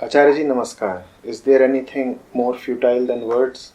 Acharya Namaskar. Is there anything more futile than words?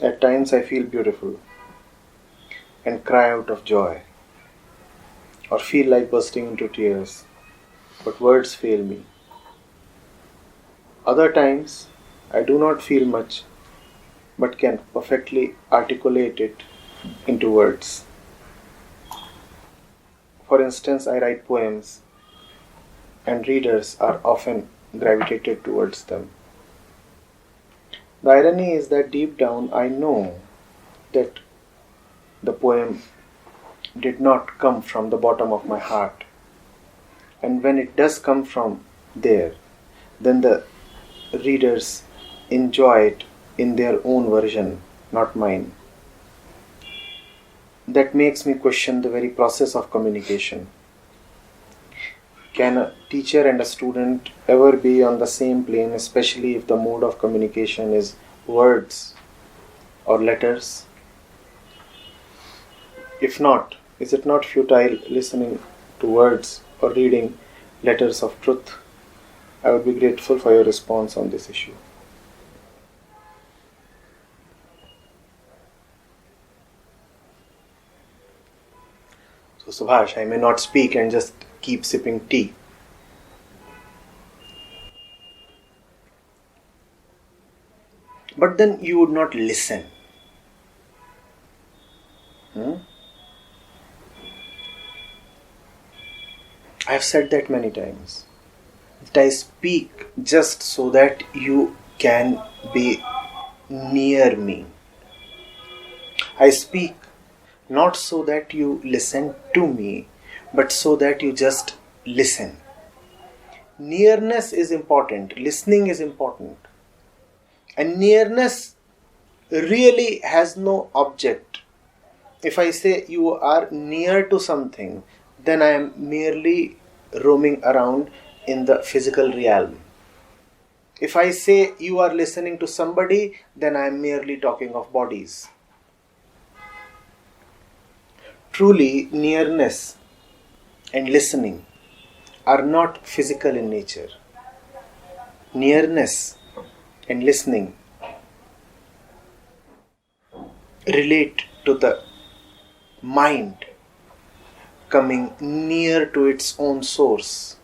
At times I feel beautiful and cry out of joy, or feel like bursting into tears, but words fail me. Other times I do not feel much, but can perfectly articulate it into words. For instance, I write poems, and readers are often gravitated towards them. The irony is that deep down I know that the poem did not come from the bottom of my heart. And when it does come from there, then the readers enjoy it in their own version, not mine. That makes me question the very process of communication. Can a teacher and a student ever be on the same plane, especially if the mode of communication is words or letters? If not, is it not futile listening to words or reading letters of truth? I would be grateful for your response on this issue. So Subhash, I may not speak and just keep sipping tea. But then you would not listen. I have said that many times. That I speak just so that you can be near me. I speak not so that you listen to me, but so that you just listen. Nearness is important. Listening is important. And nearness really has no object. If I say you are near to something, then I am merely roaming around in the physical realm. If I say you are listening to somebody, then I am merely talking of bodies. Truly, nearness and listening are not physical in nature. Nearness and listening relate to the mind coming near to its own source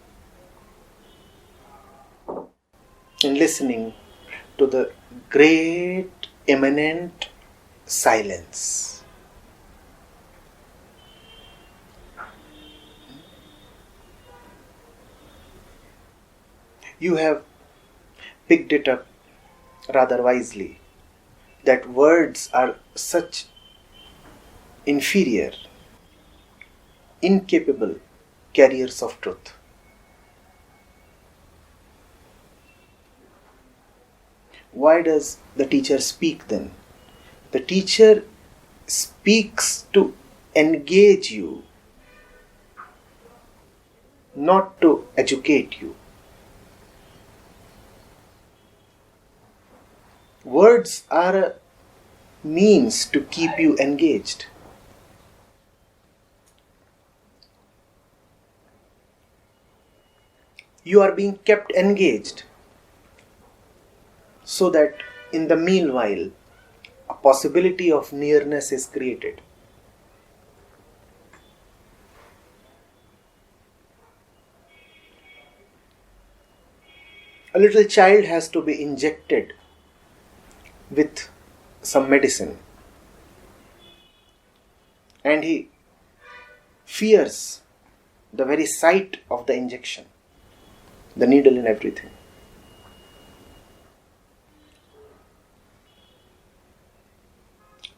and listening to the great immanent silence. You have picked it up rather wisely that words are such inferior, incapable carriers of truth. Why does the teacher speak then? The teacher speaks to engage you, not to educate you. Words are a means to keep you engaged. You are being kept engaged so that in the meanwhile a possibility of nearness is created. A little child has to be injected with some medicine, and he fears the very sight of the injection, the needle and everything.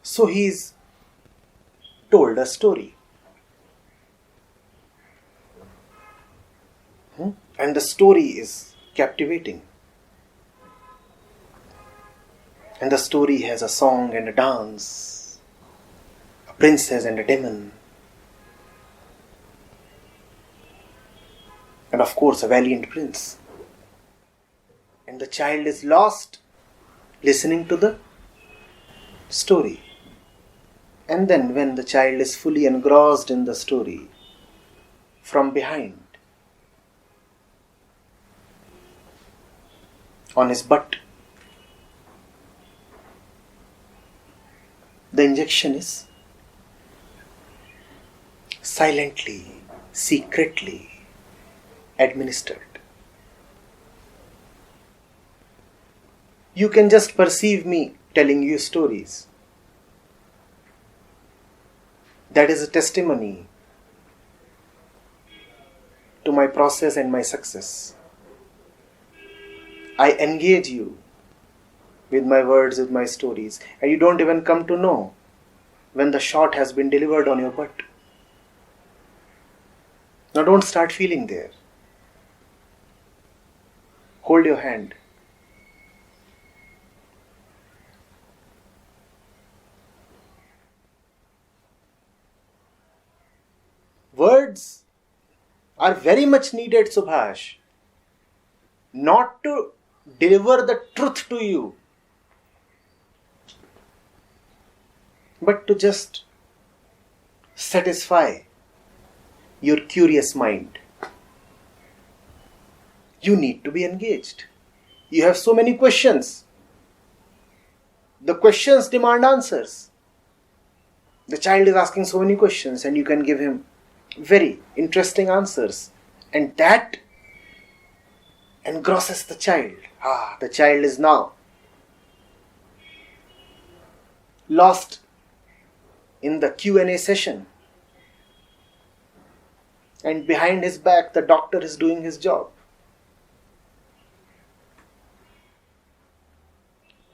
So he is told a story. And the story is captivating. And the story has a song and a dance, a princess and a demon, and of course a valiant prince. And the child is lost listening to the story. And then when the child is fully engrossed in the story, from behind, on his butt. The injection is silently, secretly administered. You can just perceive me telling you stories. That is a testimony to my process and my success. I engage you with my words, with my stories, and you don't even come to know when the shot has been delivered on your butt. Now don't start feeling there. Hold your hand. Words are very much needed, Subhash. Not to deliver the truth to you, but to just satisfy your curious mind. You need to be engaged. You have so many questions. The questions demand answers. The child is asking so many questions and you can give him very interesting answers. And that engrosses the child. The child is now lost in the Q&A session. And behind his back, the doctor is doing his job.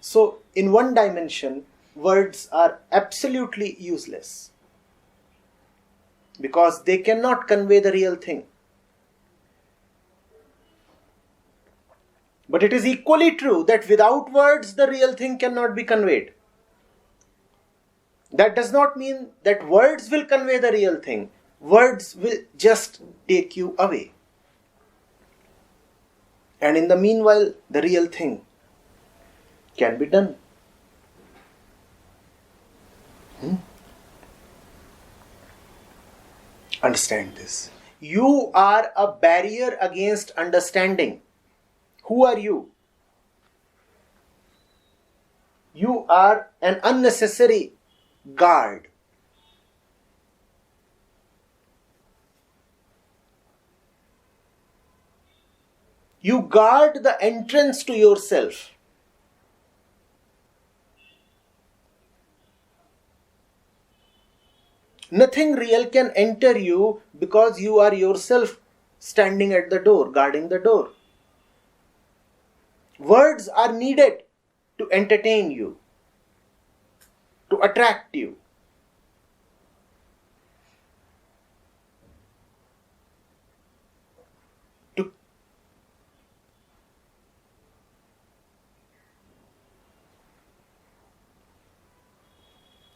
So, in one dimension, words are absolutely useless because they cannot convey the real thing. But it is equally true that without words, the real thing cannot be conveyed. That does not mean that words will convey the real thing. Words will just take you away. And in the meanwhile, the real thing can be done. Understand this. You are a barrier against understanding. Who are you? You are an unnecessary guard. You guard the entrance to yourself. Nothing real can enter you because you are yourself standing at the door, guarding the door. Words are needed to entertain you, to attract you. To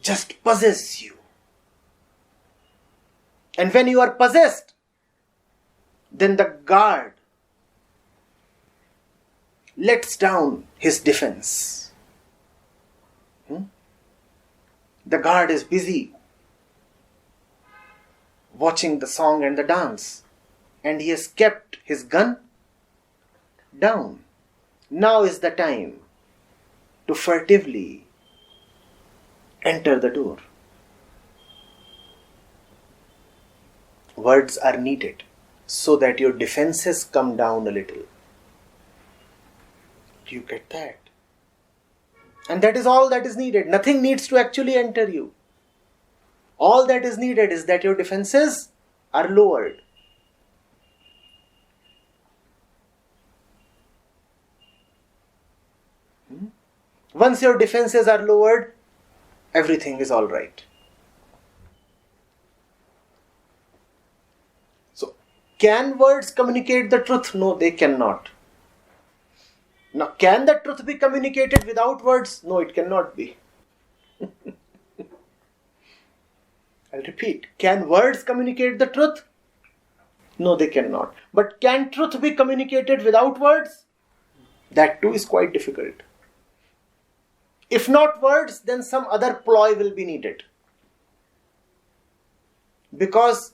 just possess you. And when you are possessed, then the guard lets down his defense. The guard is busy watching the song and the dance, and he has kept his gun down. Now is the time to furtively enter the door. Words are needed so that your defenses come down a little. Do you get that? And that is all that is needed. Nothing needs to actually enter you. All that is needed is that your defenses are lowered. Once your defenses are lowered, everything is all right. So, can words communicate the truth? No, they cannot. Now, can the truth be communicated without words? No, it cannot be. I'll repeat. Can words communicate the truth? No, they cannot. But can truth be communicated without words? That too is quite difficult. If not words, then some other ploy will be needed. Because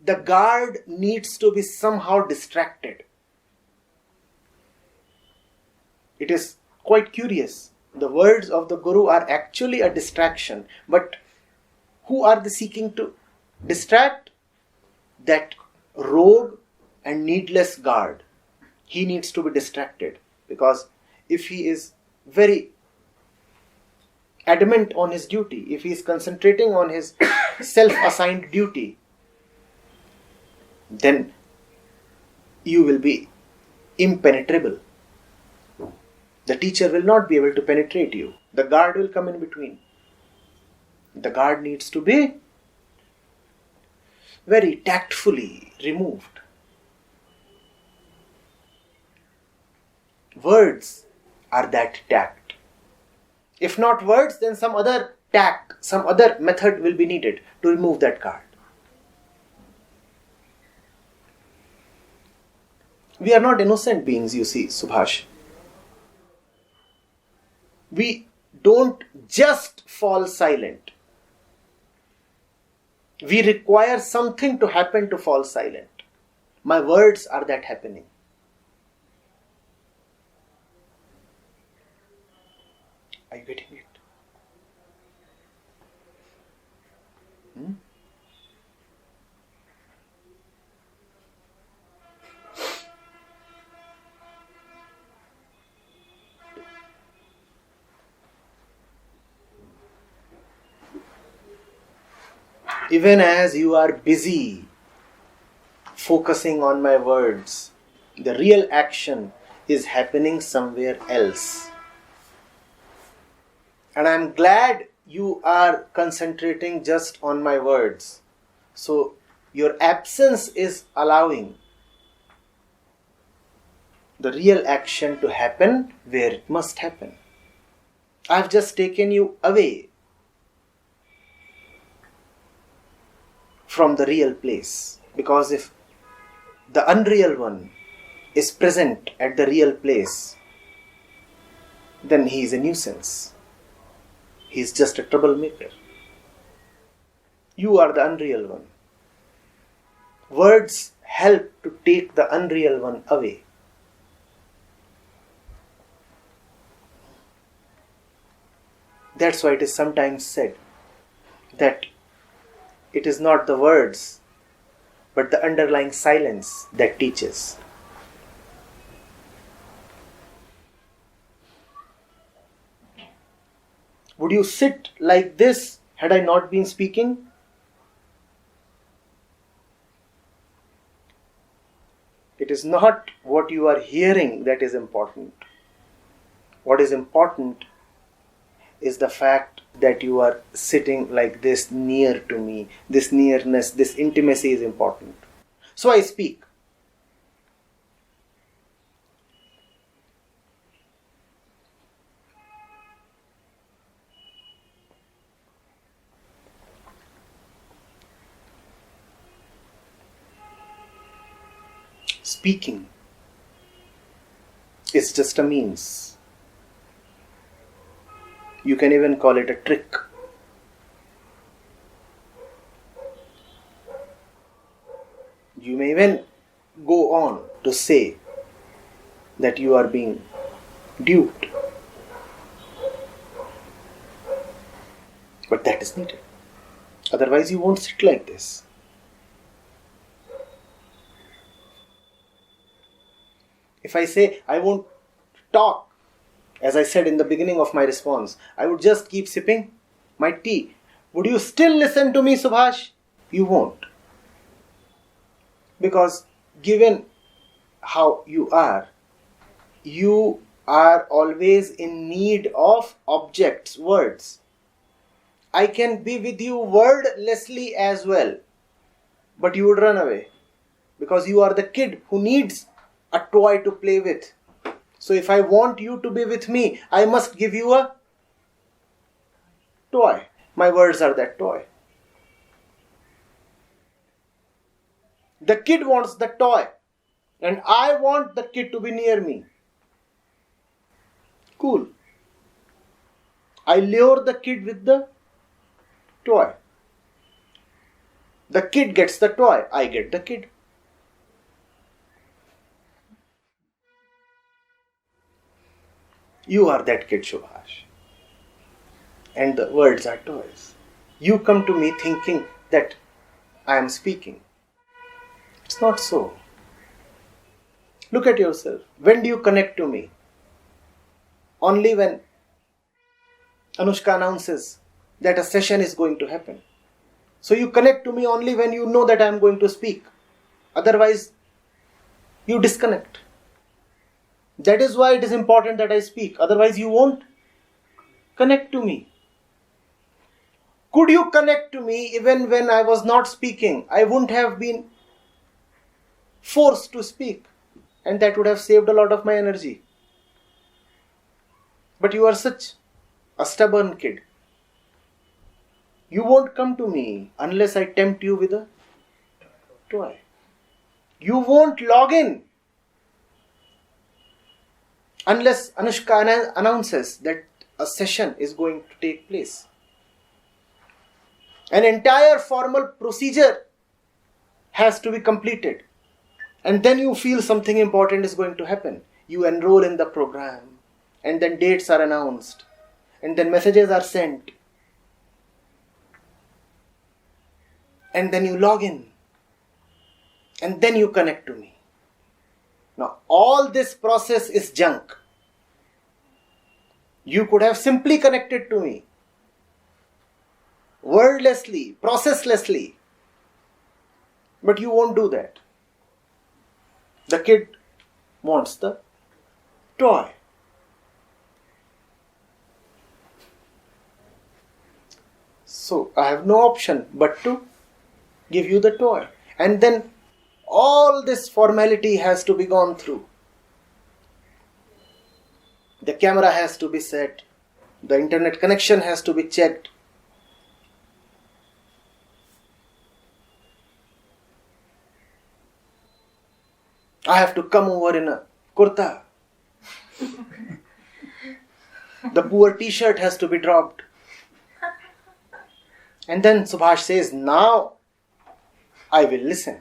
the guard needs to be somehow distracted. It is quite curious. The words of the Guru are actually a distraction. But who are they seeking to distract? That rogue and needless guard. He needs to be distracted, because if he is very adamant on his duty, if he is concentrating on his self-assigned duty, then you will be impenetrable. The teacher will not be able to penetrate you. The guard will come in between. The guard needs to be very tactfully removed. Words are that tact. If not words, then some other tact, some other method will be needed to remove that guard. We are not innocent beings, you see, Subhash. We don't just fall silent. We require something to happen to fall silent. My words are that happening. Are you getting it? Even as you are busy focusing on my words, the real action is happening somewhere else. And I am glad you are concentrating just on my words. So your absence is allowing the real action to happen where it must happen. I have just taken you away from the real place. Because if the unreal one is present at the real place, then he is a nuisance. He is just a troublemaker. You are the unreal one. Words help to take the unreal one away. That's why it is sometimes said that it is not the words, but the underlying silence that teaches. Would you sit like this had I not been speaking? It is not what you are hearing that is important. What is important is the fact that you are sitting like this near to me. This nearness, this intimacy is important. So I speak. Speaking is just a means. You can even call it a trick. You may even go on to say that you are being duped. But that is needed. Otherwise you won't sit like this. If I say I won't talk, as I said in the beginning of my response, I would just keep sipping my tea. Would you still listen to me, Subhash? You won't. Because given how you are always in need of objects, words. I can be with you wordlessly as well, but you would run away. Because you are the kid who needs a toy to play with. So if I want you to be with me, I must give you a toy. My words are that toy. The kid wants the toy, and I want the kid to be near me. Cool. I lure the kid with the toy. The kid gets the toy, I get the kid. You are that kid, Subhash. And the words are toys. You come to me thinking that I am speaking. It's not so. Look at yourself. When do you connect to me? Only when Anushka announces that a session is going to happen. So you connect to me only when you know that I am going to speak. Otherwise, you disconnect. That is why it is important that I speak. Otherwise, you won't connect to me. Could you connect to me even when I was not speaking? I wouldn't have been forced to speak. And that would have saved a lot of my energy. But you are such a stubborn kid. You won't come to me unless I tempt you with a toy. You won't log in unless Anushka announces that a session is going to take place. An entire formal procedure has to be completed. And then you feel something important is going to happen. You enroll in the program. And then dates are announced. And then messages are sent. And then you log in. And then you connect to me. Now, all this process is junk. You could have simply connected to me. Wordlessly, processlessly. But you won't do that. The kid wants the toy. So I have no option but to give you the toy. And then all this formality has to be gone through. The camera has to be set. The internet connection has to be checked. I have to come over in a kurta. The poor t-shirt has to be dropped. And then Subhash says, now I will listen.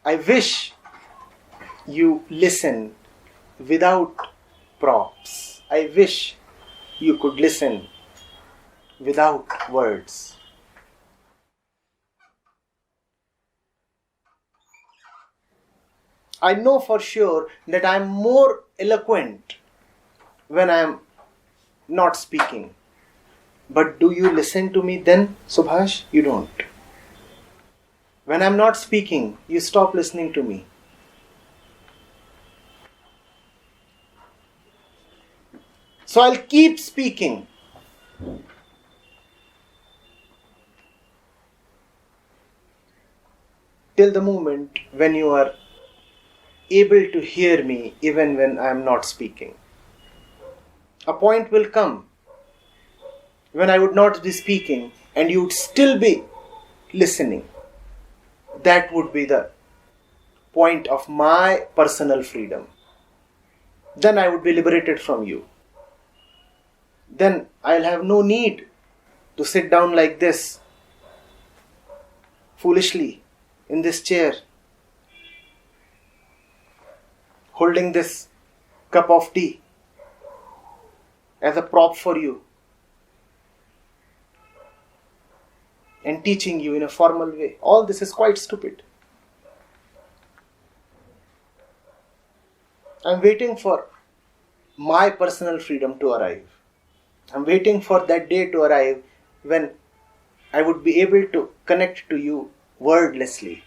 I wish you listen without props. I wish you could listen without words. I know for sure that I am more eloquent when I am not speaking. But do you listen to me then, Subhash? You don't. When I am not speaking, you stop listening to me. So I'll keep speaking. Till the moment when you are able to hear me even when I am not speaking. A point will come when I would not be speaking and you would still be listening. That would be the point of my personal freedom. Then I would be liberated from you. Then I'll have no need to sit down like this, foolishly, in this chair, holding this cup of tea as a prop for you and teaching you in a formal way. All this is quite stupid. I'm waiting for my personal freedom to arrive. I'm waiting for that day to arrive when I would be able to connect to you wordlessly.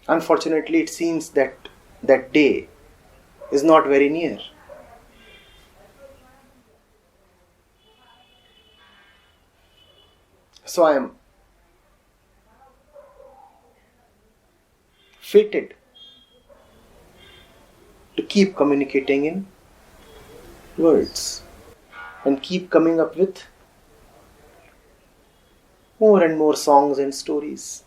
Unfortunately, it seems that that day is not very near. So I am fated to keep communicating in words and keep coming up with more and more songs and stories.